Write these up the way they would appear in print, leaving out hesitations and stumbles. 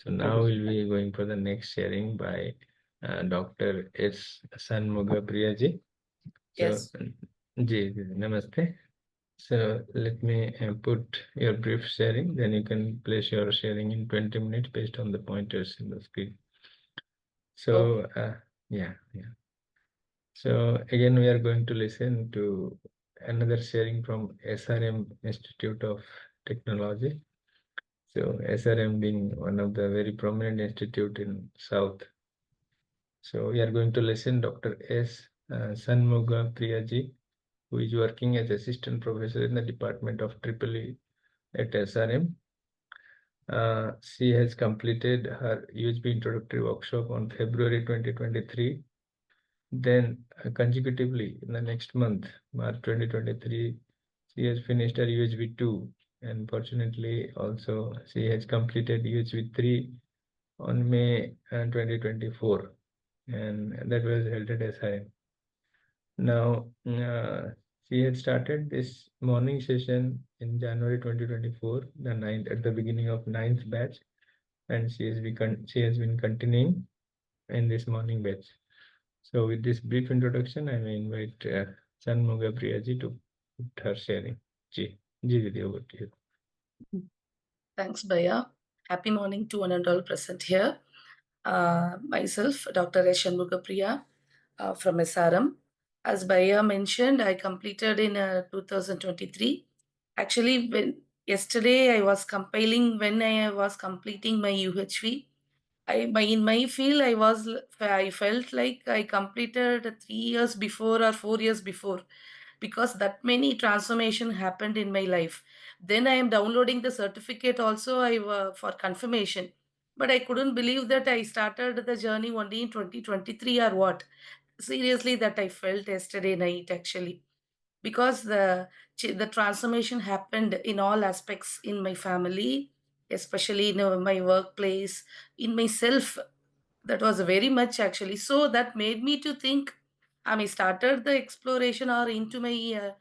So now we'll be going for the next sharing by Dr. S. Shanmugpriya ji. So, Yes. Namaste. So let me put your brief sharing, then you can place your sharing in 20 minutes based on the pointers in the screen. So, yeah. So again, we are going to listen to another sharing from SRM Institute of Technology. So SRM being one of the very prominent institute in South. So we are going to listen Dr. S. Shanmugpriya ji, who is working as assistant professor in the Department of EEE at SRM. She has completed her USB introductory workshop on February 2023. Then consecutively in the next month, March 2023, she has finished her USB 2. And fortunately, also she has completed USB 3 on May 2024. And that was held at SIM. Now, she had started this morning session in January 2024, the ninth, at the beginning of ninth batch, and she has been continuing in this morning batch. So with this brief introduction, I may invite Shanmugpriya ji to put her sharing. Ji, Didi, over to you. Thanks, Baya. Happy morning to one and all present here. Myself, Dr. S. Shanmugpriya from SRM. As Baya mentioned, I completed in 2023. Actually, yesterday I was compiling when I was completing my UHV. In my field, I felt like I completed 3 years before or 4 years before, because that many transformation happened in my life. Then I am downloading the certificate also for confirmation, but I couldn't believe that I started the journey only in 2023 or what. Seriously, that I felt yesterday night actually, because the transformation happened in all aspects in my family, especially in my workplace, in myself. That was very much actually, so that made me to think I started the exploration or into my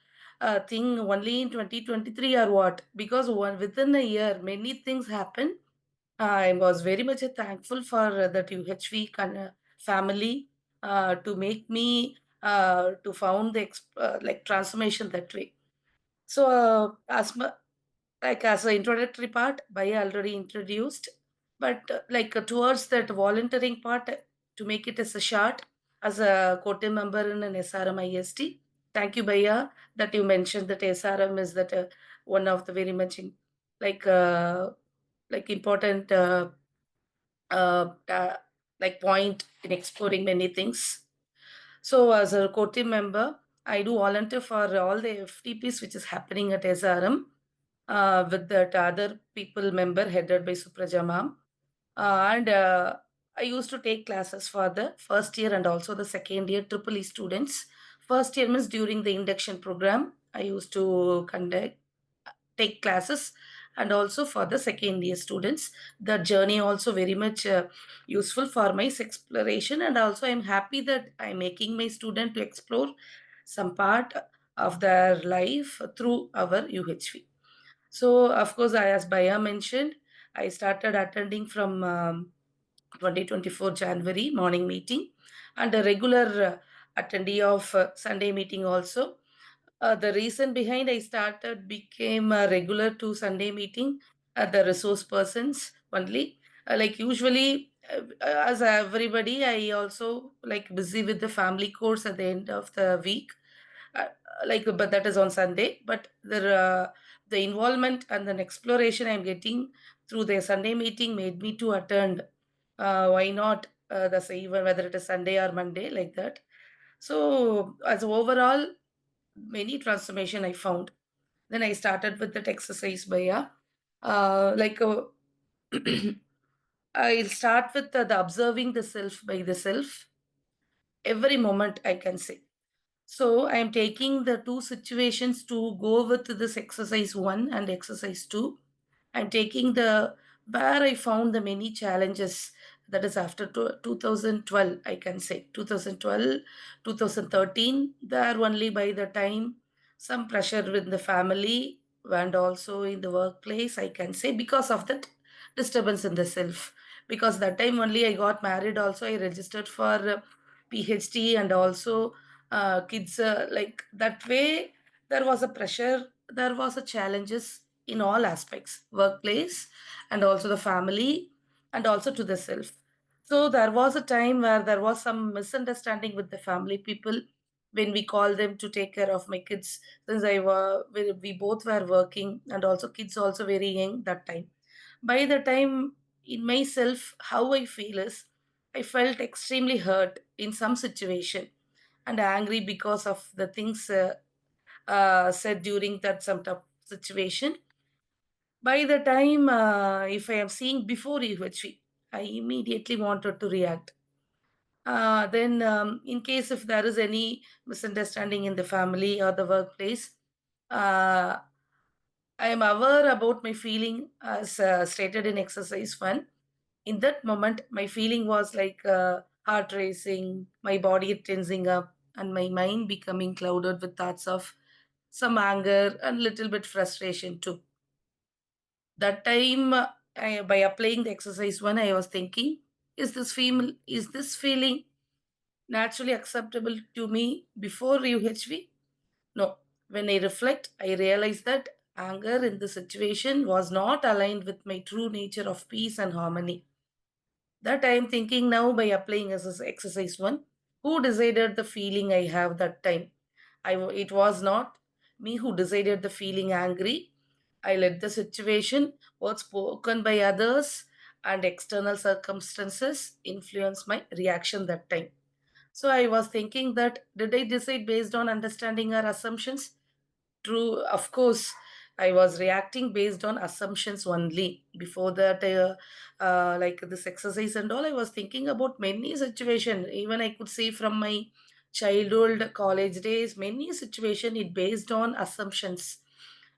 thing only in 2023 or what, because within a year many things happened. I was very much thankful for that UHV family to make me to found the like transformation that way. So like as an introductory part, Bhaiya already introduced, but towards that volunteering part, to make it as a short, as a co-team member in an SRM IST. Thank you, Bhaiya, that you mentioned that SRM is that one of the very much like uh, important like point in exploring many things. So as a co-team member, I do volunteer for all the FTPs which is happening at SRM with that other people member headed by Supraja ma'am. And I used to take classes for the first year and also the second year triple E students. First year means during the induction program, I used to take classes, and also for the second year students. The journey also very much useful for my exploration, and also I'm happy that I'm making my student to explore some part of their life through our UHV. So, of course, as Baya mentioned, I started attending from 2024 January morning meeting, and a regular attendee of Sunday meeting also. The reason behind I started became a regular to Sunday meeting, the resource persons only. Like usually, as everybody, I also like busy with the family course at the end of the week, uh, but that is on Sunday. But the involvement and the exploration I'm getting through the Sunday meeting made me to attend. Why not the even whether it is Sunday or Monday, like that. So as overall, many transformation I found. Then I started with that exercise by like I'll start with the observing the self by the self every moment, I can say. So I am taking the two situations to go with this exercise 1 and exercise 2. I'm taking the where I found the many challenges, that is after 2012, I can say 2012, 2013. There only by the time some pressure with the family and also in the workplace, I can say, because of that disturbance in the self. because that time only I got married. Also, I registered for PhD, and also kids, like that way. There was a pressure. There was a challenges in all aspects, workplace, and also the family, and also to the self. So there was a time where there was some misunderstanding with the family people when we called them to take care of my kids, since we both were working, and also kids also very young that time. By the time in myself, how I feel is I felt extremely hurt in some situation and angry because of the things said during that some tough situation. By the time if I am seeing before UHV, I immediately wanted to react. Then, in case if there is any misunderstanding in the family or the workplace, uh, I am aware about my feeling as stated in exercise one. In that moment, my feeling was like heart racing, my body tensing up, and my mind becoming clouded with thoughts of some anger and little bit frustration too. That time, by applying the exercise one, I was thinking, is this feeling naturally acceptable to me before UHV? No. When I reflect, I realize that anger in the situation was not aligned with my true nature of peace and harmony. That I am thinking now by applying as exercise one. Who decided the feeling I have that time? It was not me who decided the feeling angry. I let the situation, words spoken by others, and external circumstances influence my reaction that time. So I was thinking that did I decide based on understanding or assumptions? True, of course, I was reacting based on assumptions only. Before that, like this exercise and all, I was thinking about many situation. Even I could see from my childhood, college days, many situation it based on assumptions.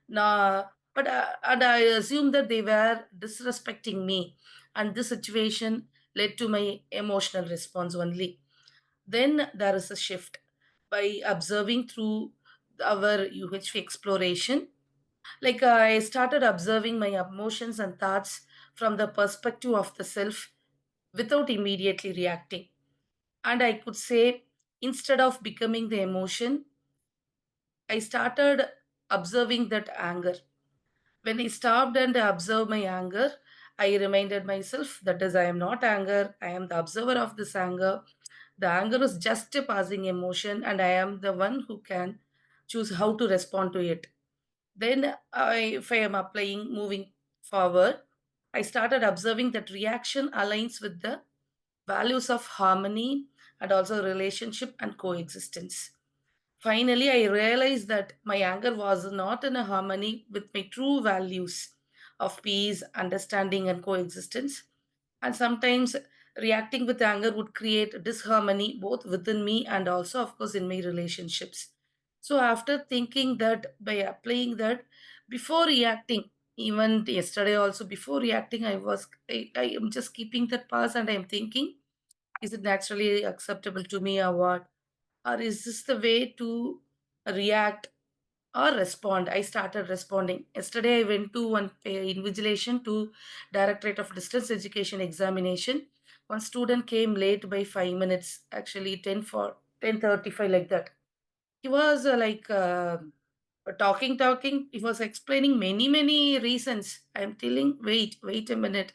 Now, but and I assumed that they were disrespecting me, and this situation led to my emotional response only. Then there is a shift by observing through our UHV exploration. Like I started observing my emotions and thoughts from the perspective of the self without immediately reacting. And I could say, instead of becoming the emotion, I started observing that anger. When I stopped and observed my anger, I reminded myself that as I am not anger, I am the observer of this anger. The anger is just a passing emotion, and I am the one who can choose how to respond to it. Then, if I am applying moving forward, I started observing that reaction aligns with the values of harmony and also relationship and coexistence. Finally, I realized that my anger was not in a harmony with my true values of peace, understanding, and coexistence. And sometimes reacting with anger would create disharmony both within me and also, of course, in my relationships. So, after thinking that by applying that before reacting, even yesterday also before reacting, I am just keeping that pause and I am thinking, is it naturally acceptable to me or what? Or is this the way to react or respond? I started responding. Yesterday I went to one invigilation to Directorate of Distance Education examination. One student came late by 5 minutes, actually 10 for 10:35 like that. He was talking. He was explaining many reasons. I'm telling, wait a minute,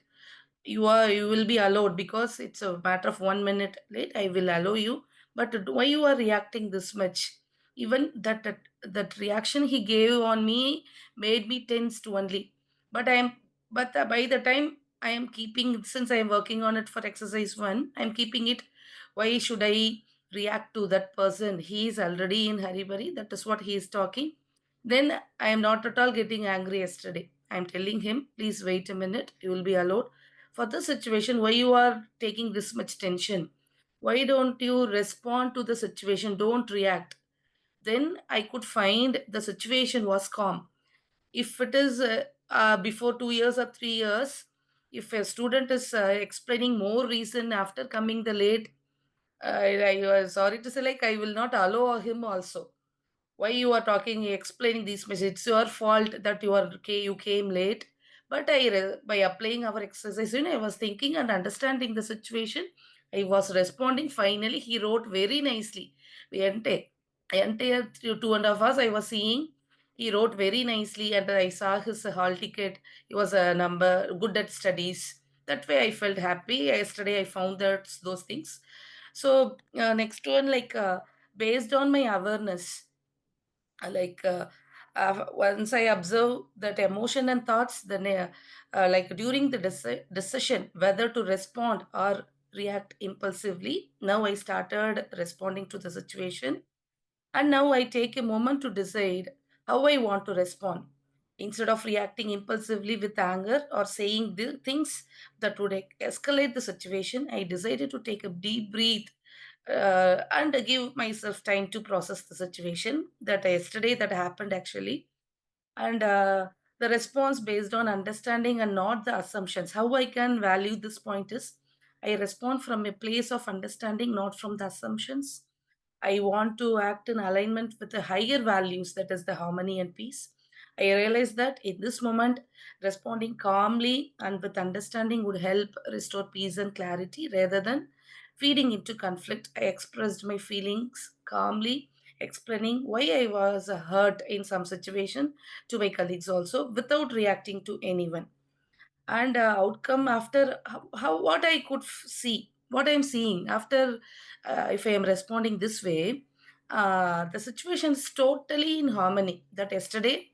you will be allowed because it's a matter of 1 minute late, I will allow you. But why you are reacting this much? Even that reaction he gave on me made me tensed only. But I am, but by the time I am keeping, since I am working on it for exercise one, I am keeping it. Why should I react to that person? He is already in hurry, that is what he is talking. Then I am not at all getting angry. Yesterday I am telling him, please wait a minute, you will be allowed. For this situation, why you are taking this much tension? Why don't you respond to the situation? Don't react. Then I could find the situation was calm. If it is before 2 years or 3 years, if a student is explaining more reason after coming the late, I was sorry to say, like I will not allow him also. Why you are talking, explaining these messages? It's your fault that you came late. But by applying our exercise, I was thinking and understanding the situation. I was responding. Finally, he wrote very nicely. The entire 2.5 hours I was seeing. He wrote very nicely, and I saw his hall ticket. He was a number good at studies. That way, I felt happy. Yesterday, I found that those things. So next one, based on my awareness, like once I observe that emotion and thoughts, then like during the decision whether to respond or react impulsively, now I started responding to the situation, and now I take a moment to decide how I want to respond. Instead of reacting impulsively with anger or saying the things that would escalate the situation, I decided to take a deep breath and give myself time to process the situation that yesterday that happened actually. And the response based on understanding and not the assumptions. How I can value this point is I respond from a place of understanding, not from the assumptions. I want to act in alignment with the higher values, that is the harmony and peace. I realize that in this moment, responding calmly and with understanding would help restore peace and clarity rather than feeding into conflict. I expressed my feelings calmly, explaining why I was hurt in some situation to my colleagues also without reacting to anyone. And outcome after how what I could see, what I'm seeing after, if I am responding this way, the situation is totally in harmony. That yesterday,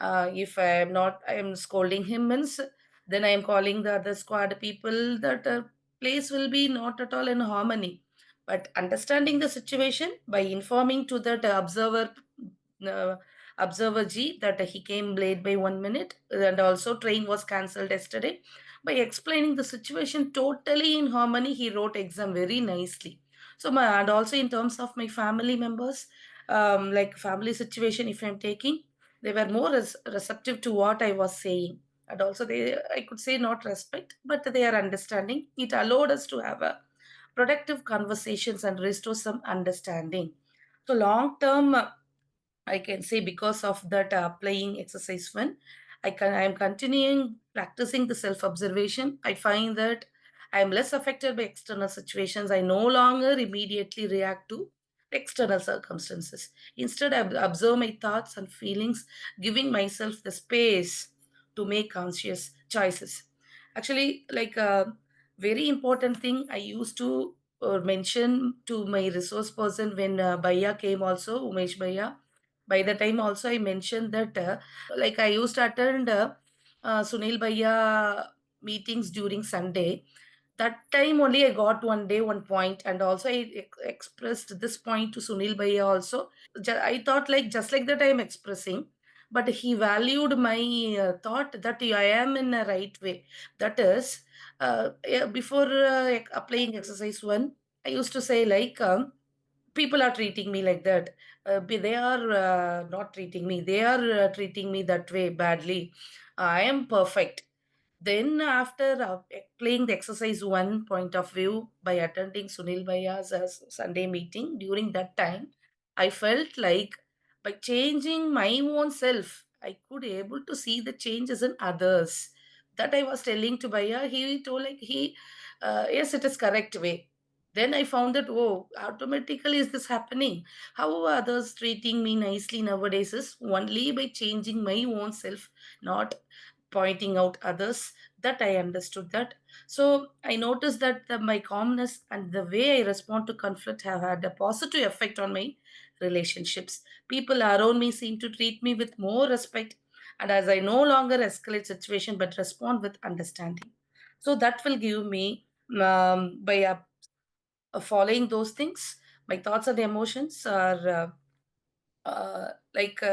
if I am not, I am scolding him means, then I am calling the other squad people, that place will be not at all in harmony. But understanding the situation by informing to that uh, observer G that he came late by 1 minute, and also train was cancelled yesterday. By explaining the situation totally in harmony, he wrote exam very nicely. So my, and also in terms of my family members, like family situation, if I'm taking, they were more receptive to what I was saying. And also they, I could say not respect, but they are understanding. It allowed us to have a productive conversations and restore some understanding. So long term, I can say because of that playing exercise one, I am continuing practicing the self observation. I find that I am less affected by external situations. I no longer immediately react to external circumstances. Instead, I observe my thoughts and feelings, giving myself the space to make conscious choices. Actually, like a very important thing I used to mention to my resource person when Bhaiya came also, Umesh Bhaiya. By the time also I mentioned that, like I used to attend Sunil Bhaiya meetings during Sunday. That time only I got one day one point, and also I expressed this point to Sunil Bhaiya also. I thought like just like that I am expressing, but he valued my thought that I am in a right way. That is, yeah, before applying exercise one, I used to say like, people are treating me like that. They are not treating me, they are treating me that way badly. I am perfect. Then after playing the exercise one point of view by attending Sunil Bhaiya's Sunday meeting, during that time, I felt like by changing my own self, I could able to see the changes in others. That I was telling to Bhaiya, he told like yes, it is correct way. Then I found that, oh, automatically is this happening? How are others treating me nicely nowadays is only by changing my own self, not pointing out others. That I understood that. So I noticed that my calmness and the way I respond to conflict have had a positive effect on my relationships. People around me seem to treat me with more respect, and as I no longer escalate situation but respond with understanding. So that will give me, by following those things, my thoughts and emotions are like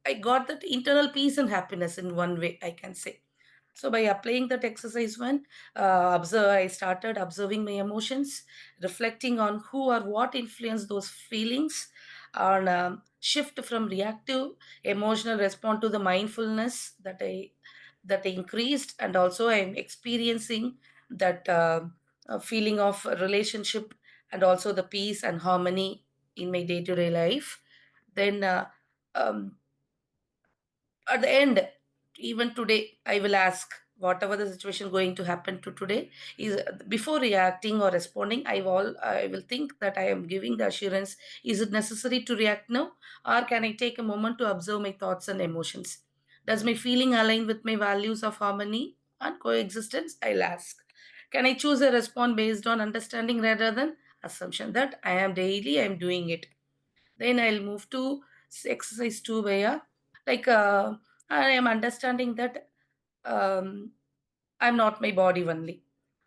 I got that internal peace and happiness in one way, I can say. So by applying that exercise one, I started observing my emotions, reflecting on who or what influenced those feelings, and shift from reactive emotional response to the mindfulness that I increased, and also I'm experiencing that feeling of relationship, and also the peace and harmony in my day-to-day life. Then um, at the end, even today, I will ask whatever the situation going to happen to today is before reacting or responding. I will think that I am giving the assurance. Is it necessary to react now, or can I take a moment to observe my thoughts and emotions? Does my feeling align with my values of harmony and coexistence? I'll ask. Can I choose a response based on understanding rather than assumption that I am doing it? Then I'll move to exercise 2 where like I am understanding that um, I'm not my body only.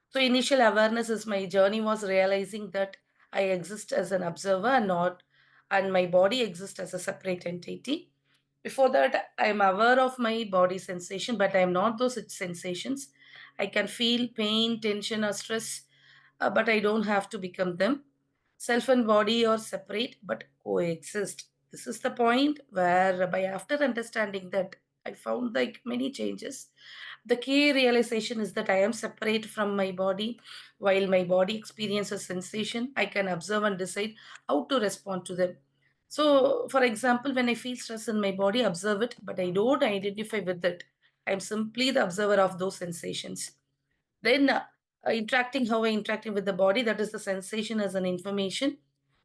So initial awareness is my journey was realizing that I exist as an observer and not, and my body exists as a separate entity. Before that, I'm aware of my body sensation, but I'm not those sensations. I can feel pain, tension, or stress, but I don't have to become them. Self and body are separate but coexist. This is the point where, by after understanding that, I found like many changes. The key realization is that I am separate from my body. While my body experiences sensation, I can observe and decide how to respond to them. So, for example, when I feel stress in my body, observe it, but I don't identify with it. I'm simply the observer of those sensations. Then, interacting how I interacting with the body, that is the sensation as an information.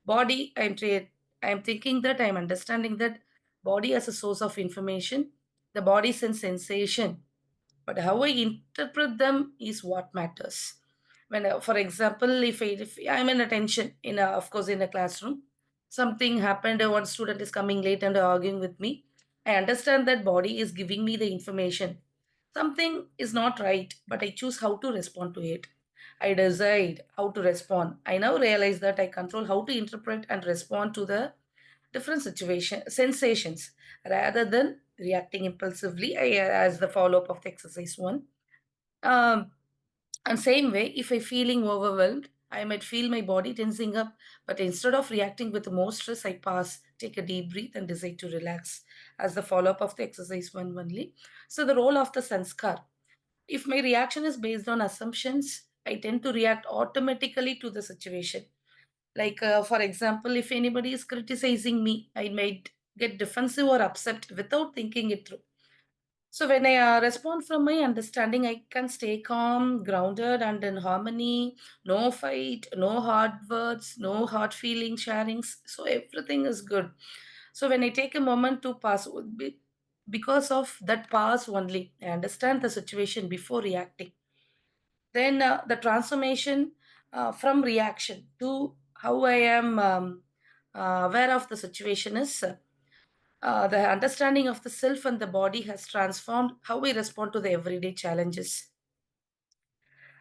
Body, I'm thinking that I'm understanding that body as a source of information. The body sense sensation, but how I interpret them is what matters. When, for example, if I'm in attention in a, of course, in a classroom, something happened. One student is coming late and arguing with me. I understand that body is giving me the information. Something is not right, but I choose how to respond to it. I decide how to respond. I now realize that I control how to interpret and respond to the different situation sensations rather than reacting impulsively. As the follow-up of the exercise one, um, and same way, if I feeling overwhelmed, I might feel my body tensing up, but instead of reacting with more stress, I pause, take a deep breath, and decide to relax. As the follow-up of the exercise one only. So the role of the sanskar, if my reaction is based on assumptions, I tend to react automatically to the situation. Like, for example, if anybody is criticizing me, I might get defensive or upset without thinking it through. So, when I respond from my understanding, I can stay calm, grounded, and in harmony. No fight, no hard words, no hard feeling sharings. So, everything is good. So, when I take a moment to pass, because of that pause only, I understand the situation before reacting. Then the transformation from reaction to how I am aware of the situation is the understanding of the self and the body has transformed how we respond to the everyday challenges.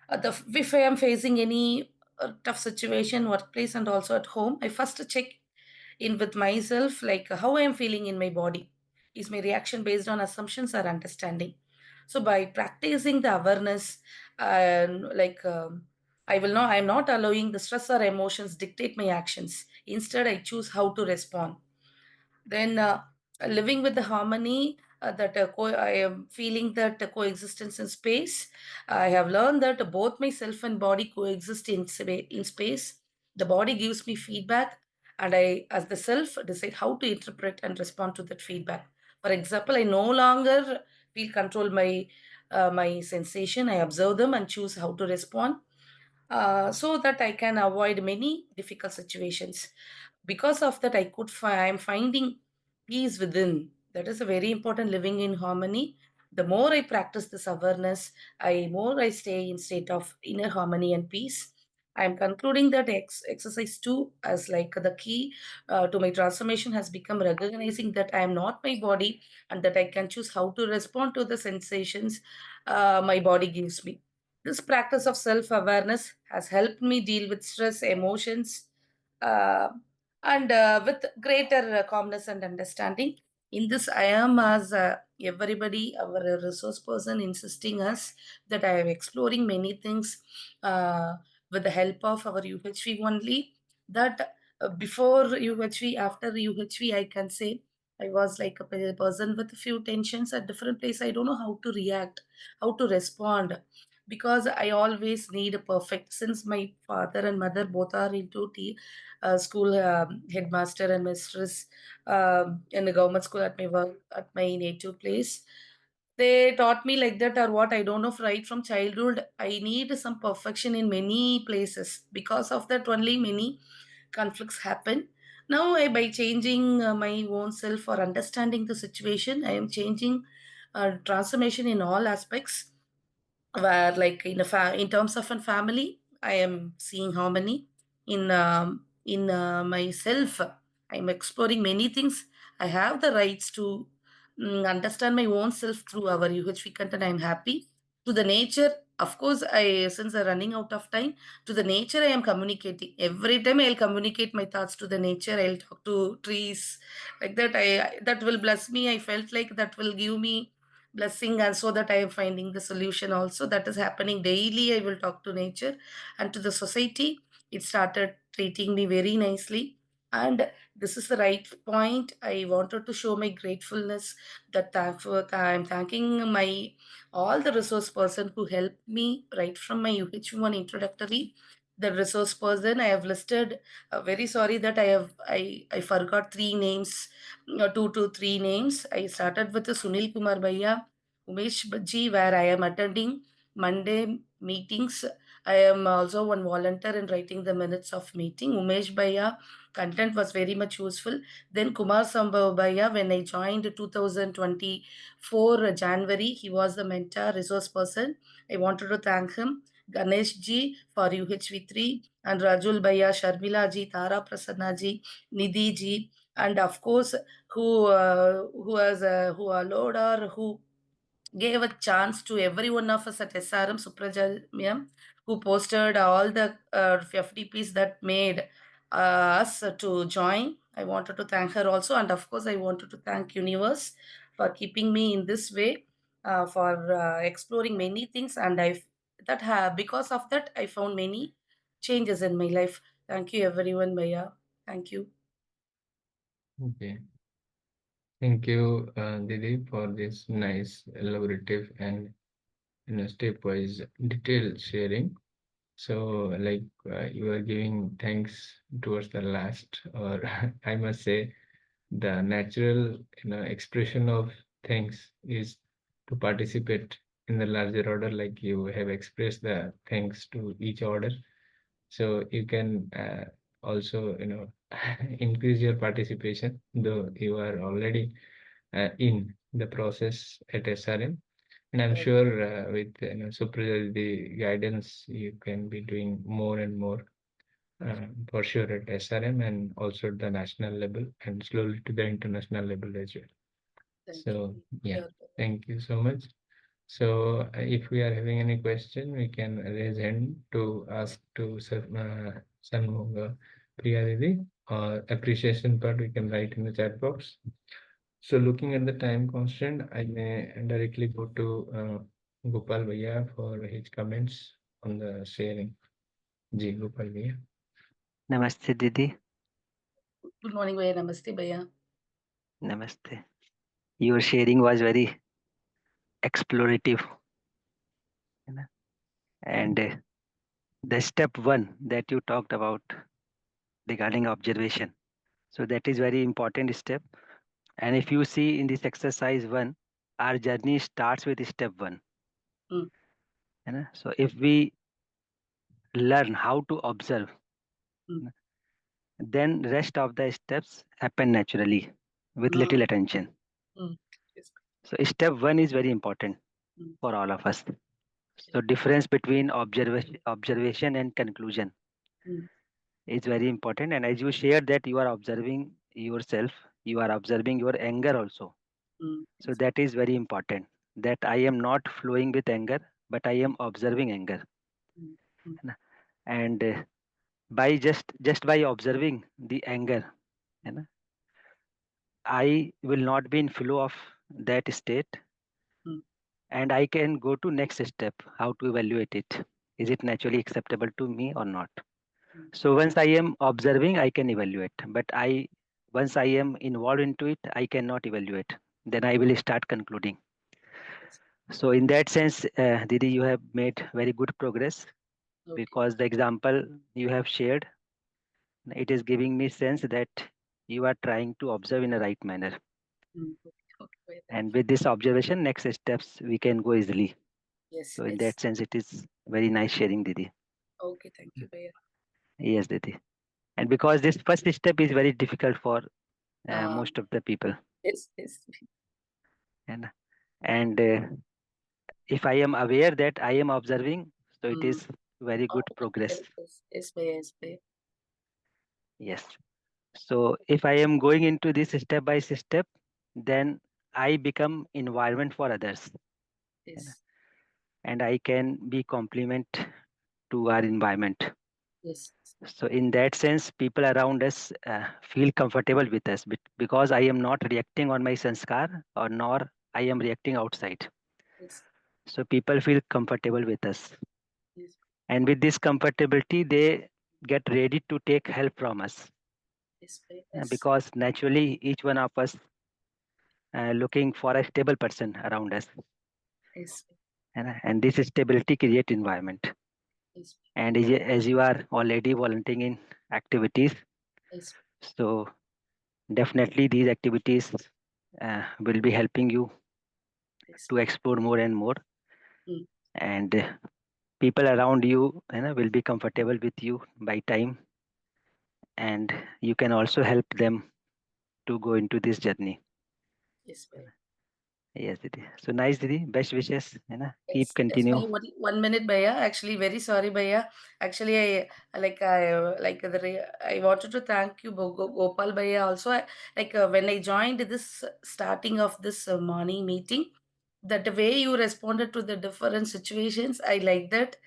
If I am facing any tough situation, workplace, and also at home, I first check in with myself, like how I am feeling in my body. Is my reaction based on assumptions or understanding? So by practicing the awareness, and I will not, I am not allowing the stress or emotions dictate my actions. Instead, I choose how to respond. Then living with the harmony, I am feeling that the coexistence in space. I have learned that both myself and body coexist in space. The body gives me feedback, and I, as the self, decide how to interpret and respond to that feedback. For example, I no longer feel control my sensation. I observe them and choose how to respond, so that I can avoid many difficult situations. Because of that, I am finding peace within. That is a very important, living in harmony. The more I practice this awareness, I more I stay in state of inner harmony and peace. I am concluding that exercise 2 as like the key to my transformation has become recognizing that I am not my body, and that I can choose how to respond to the sensations my body gives me. This practice of self awareness has helped me deal with stress, emotions, uh, and with greater calmness and understanding. In this, I am as everybody, our resource person, insisting us that I am exploring many things with the help of our UHV only. That before UHV, after UHV, I can say I was like a person with a few tensions at different place. I don't know how to react, how to respond, because I always need a perfect. Since my father and mother both are into school, headmaster and mistress in the government school at my work, at my native place. they taught me like that or what, I don't know. Right from childhood, I need some perfection in many places. Because of that, only many conflicts happen. Now, by changing my own self or understanding the situation, I am changing transformation in all aspects. Where, like in terms of a family, I am seeing harmony in myself. I'm exploring many things. I have the rights to understand my own self through our UHV content. I'm happy. To the nature, of course, I since I'm running out of time, to the nature I am communicating. Every time I'll communicate my thoughts to the nature. I'll talk to trees like that. That will bless me. I felt like that will give me blessing, and so that I am finding the solution also. That is happening daily. I will talk to nature and to the society. It started treating me very nicely. And this is the right point. I wanted to show my gratefulness, that I'm thanking my all the resource person who helped me right from my UH1 introductory. The resource person I have listed. Very sorry that I forgot three names, two to three names. I started with the Sunil Kumar Bhaiya, Umesh Bhaji, where I am attending Monday meetings. I am also one volunteer in writing the minutes of meeting. Umesh Bhaiya, content was very much useful. Then Kumar Sambhav Bhaiya, when I joined 2024 January, he was the mentor, resource person. I wanted to thank him. Ganesh ji for UHV3, and Rajul Bhaiya, Sharmila ji, Tara Prasanna ji, Nidhi ji, and of course who allowed or who gave a chance to every one of us at SRM, Supraja ma'am, who posted all the FDPs that made us to join. I wanted to thank her also, and of course, I wanted to thank Universe for keeping me in this way, for exploring many things, and because of that, I found many changes in my life. Thank you, everyone, Maya. Thank you. Okay. Thank you, Didi, for this nice, elaborative, and stepwise detailed sharing. So, like you are giving thanks towards the last, or I must say, the natural expression of thanks is to participate in the larger order, like you have expressed the thanks to each order. So you can also increase your participation, though you are already in the process at SRM. And I'm sure with Supriya, the guidance, you can be doing more and more for sure at SRM and also at the national level and slowly to the international level as well. Thank So you. yeah, Sure. thank you so much. So if we are having any question, we can raise hand to ask to Shanmugpriya Didi, or appreciation part we can write in the chat box. So looking at the time constant, I may directly go to Gopal Bhaiya for his comments on the sharing. Ji, Gopal Bhaiya. Namaste, Didi. Good morning, Bhaiya. Namaste, Bhaiya. Namaste. Your sharing was very explorative. You know, And the step one that you talked about regarding observation. So that is very important step. And if you see in this exercise one, our journey starts with step one. Mm. So if we learn how to observe, Mm. then rest of the steps happen naturally with Mm. little attention. Yes. So step one is very important Mm. for all of us. So difference between observation and conclusion Mm. is very important. And as you shared that you are observing yourself, you are observing your anger also. Mm. So that is very important. That I am not flowing with anger, but I am observing anger. Mm. Mm. And by just by observing the anger, you know, I will not be in flow of that state, Mm. and I can go to next step, how to evaluate it. Is it naturally acceptable to me or not? Mm. So once I am observing, I can evaluate. But once I am involved into it, I cannot evaluate. Then I will start concluding. Yes. So in that sense, Didi, you have made very good progress Okay. because the example you have shared, it is giving me sense that you are trying to observe in a right manner. Mm. Okay, Bhaiya, thank And you. with this observation, next steps we can go easily. Yes, So in yes. that sense, it is very nice sharing, Didi. Okay, thank you, Bhaiya. Yes, Didi. And because this first step is very difficult for Uh, most of the people, yes, yes. and if I am aware that I am observing, so it Mm. is very good progress. Yes, Bhaiya, yes, Bhaiya. Yes. So if I am going into this step by step, then I become environment for others, Yes, and I can be complement to our environment. yes, So in that sense, people around us feel comfortable with us because I am not reacting on my sanskar or nor I am reacting outside. yes, So people feel comfortable with us, yes, and with this comfortability, they get ready to take help from us yes, Bhaiya, yes, because naturally each one of us looking for a stable person around us, yes, and this stability create environment. yes, And as you are already volunteering in activities, yes, so definitely these activities will be helping you yes. to explore more and more, Mm. and people around you, will be comfortable with you by time, and you can also help them to go into this journey. Yes, Bhaiya. Yes, Didi. So nice, Didi. Best wishes. Keep Yes, continue. Bhaiya. 1 minute, Bhaiya. Actually, very sorry, Bhaiya. Actually, I wanted to thank you, Gopal Bhaiya. Also, when I joined this starting of this morning meeting, that the way you responded to the different situations, I like that.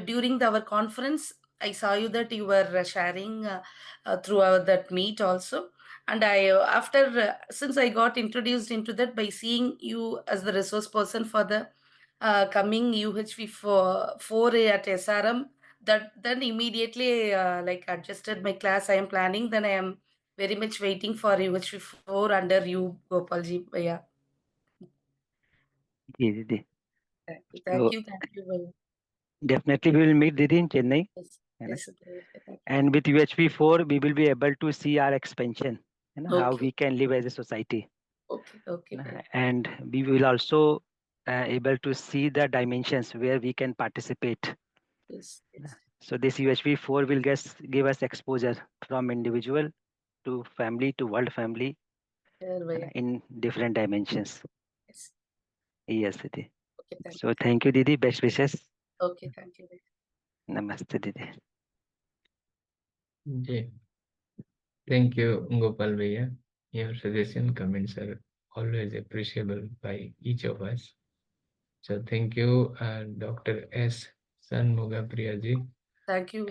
During our conference, I saw you that you were sharing throughout that meet also. And I after since I got introduced into that by seeing you as the resource person for the coming UHV for 4A at SRM, that then immediately adjusted my class I am planning. Then I am very much waiting for UHV 4 under you, Gopalji. Yeah. Yes, Didi. Thank So you, thank you. Bhaiya. definitely we will meet Didi in Chennai. Yes, you know. yes, Bhaiya. Thank you. And with UHP4, we will be able to see our expansion, how Okay, we can live as a society. okay, okay, Bhaiya. And we will also able to see the dimensions where we can participate. Yes, yes, So this UHP4 will give us exposure from individual to family to world family yeah, Bhaiya. in different dimensions. Yes. Yes, Didi. Okay, thank So you. thank you, Didi. Best wishes. Okay, thank you, Bhaiya. Namaste, Didi. Okay. Thank you, Gopal Bhaiya. Your suggestion comments are always appreciable by each of us. So thank you, Dr. S. Shanmugpriya ji. Thank you.